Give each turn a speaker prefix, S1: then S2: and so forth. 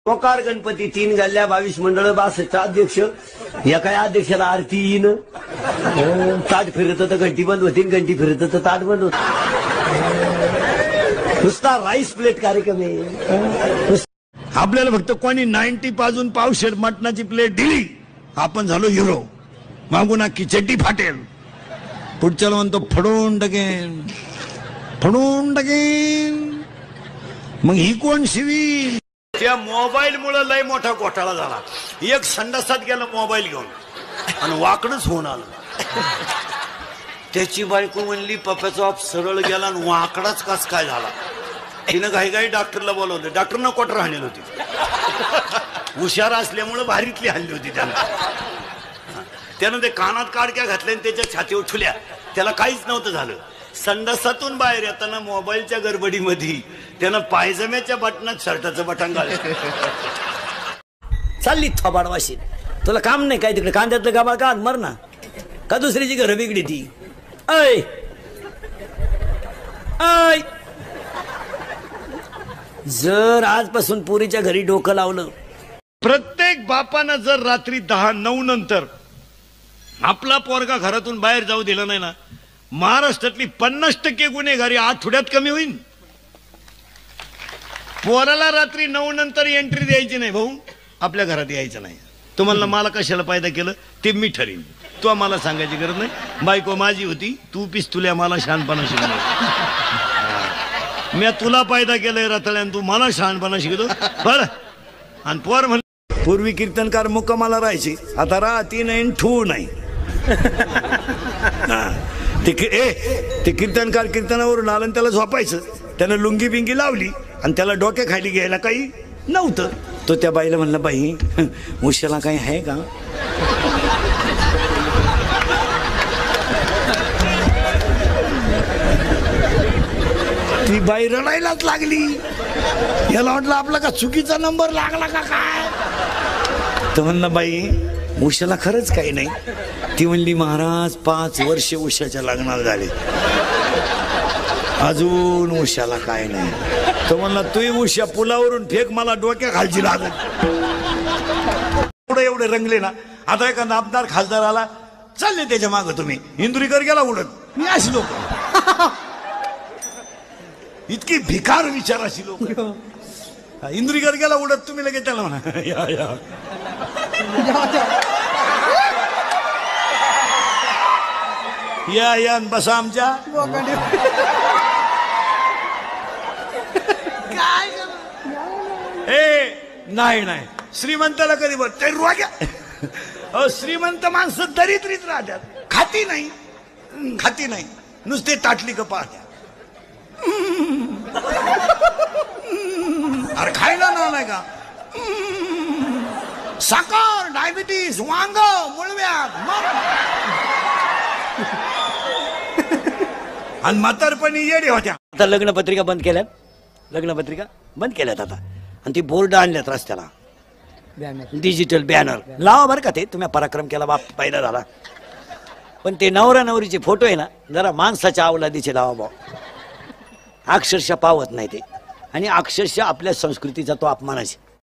S1: मोकार गणपती 3 गल्ल्या 22 मंडळ 62 अध्यक्ष. एका अध्यक्षाला आरती येईन, ताट फिरत तर घंटी बंद होती, घंटी फिरत तर ताट बंद होत. नुसता राईस प्लेट कार्यक्रम आहे.
S2: आपल्याला फक्त कोणी 90 पाजून पावशेर मटणाची प्लेट दिली, आपण झालो हिरो. मागून अख्खी चड्डी फाटेल. पुढच्याला म्हणतो फडून टाकेन, फडून टाकेन. मग ही कोण शिवी?
S3: त्या मोबाईल मुळे लय मोठा घोटाळा झाला. एक संडासात गेला मोबाईल घेऊन आणि वाकडच होऊन आलं. त्याची बायको म्हणली पप्याचा ऑफ सरळ गेला आणि वाकडाच कस काय झाला. तिनं घाई डॉक्टरला बोलवलं. डॉक्टरनं कोटर हाणली होती. हुशार असल्यामुळे भारीतली हाणली होती त्यानं ते कानात काडक्या घातल्या आणि त्याच्या छातीवर ठुल्या. त्याला काहीच नव्हतं झालं. संडासातून बाहेर येताना मोबाईलच्या गडबडीमध्ये त्यानं पायजम्याच्या बटनात शर्टाचं बटन घाललं.
S1: चालली थोबाडवाशी. तुला काम नाही काय तिकडे कांद्यातलं गाबा का मर ना का दुसरीची घर बिगडी ती. ऐ ऐ जर आजपासून पुरीच्या घरी डोकं लावलं.
S2: प्रत्येक बापानं जर रात्री 10-9 नंतर आपला पोरगा घरातून बाहेर जाऊ दिला नाही ना, महाराष्ट्रातली 50% गुन्हेगारी आठवड्यात कमी होईल. पोराला रात्री 9 नंतर एंट्री द्यायची नाही. भाऊ आपल्या घरात यायचं नाही. तुम्हाला मला कशाला फायदा केलं ते मी ठरीन. तू मला सांगायची गरज नाही. बायको माझी होती, तू पिस्तुल्या मला शहाणपणा शिकलो. मी तुला फायदा केलाय रताळ्यान, तू मला शहाणपणा शिकतो बरं. आणि पोर म्हणलं पूर्वी कीर्तनकार मुक्कामाला राहायचे, आता राहती नाही ठू नाही. ते कीर्तनकार कीर्तनावरून आलं, त्याला झोपायचं. त्यानं लुंगी बिंगी लावली आणि त्याला डोक्या खाली घ्यायला काही नव्हतं. तो त्या बाईला म्हणला, बाई उशाला काही आहे का? ती बाई रडायलाच लागली. याला वाटलं आपला का चुकीचा नंबर लागला का काय. तर म्हणलं, बाई उशाला खरंच काही नाही. ती म्हणली, महाराज 5 वर्ष उशाच्या लग्नाला झाले, अजून उशाला काय नाही. तो म्हणला, तू उशा पुलावरून फेक, मला डोक्या खालची लागत. एवढे रंगले ना. आता एखादा आमदार खासदार आला, चालले त्याच्या मागं तुम्ही. इंदुरीकर गेला उडत. मी अशी लोक, इतकी भिकार विचाराशी लोक. इंदुरीकर गेला उडत, तुम्ही लगेच त्याला म्हणा या या या या बसा आमच्या. नाही नाही, श्रीमंताला कधी बघ ते रोग्या. श्रीमंत माणसं दरिद्रीत राहतात. खाती नाही, नुसते ताटली का पाहत्या. अरे खायला ना नाही का. साखर, डायबिटीस, वांग, मुळव्याध, आणि म्हातारपणी येडे होत्या.
S1: आता लग्नपत्रिका बंद केल्यात. लग्नपत्रिका बंद केल्यात आता. आणि ती बोर्ड आणल्यात रस्त्याला, डिजिटल बॅनर लावा बरं का. ते तुम्ही पराक्रम केला, बाप पहिला झाला. पण ते नवरा नवरीचे फोटो आहे ना, जरा माणसाच्या अवलादीचे लावा भाऊ. अक्षरशः पावत नाही ते. आणि अक्षरशः आपल्या संस्कृतीचा तो अपमान आहे.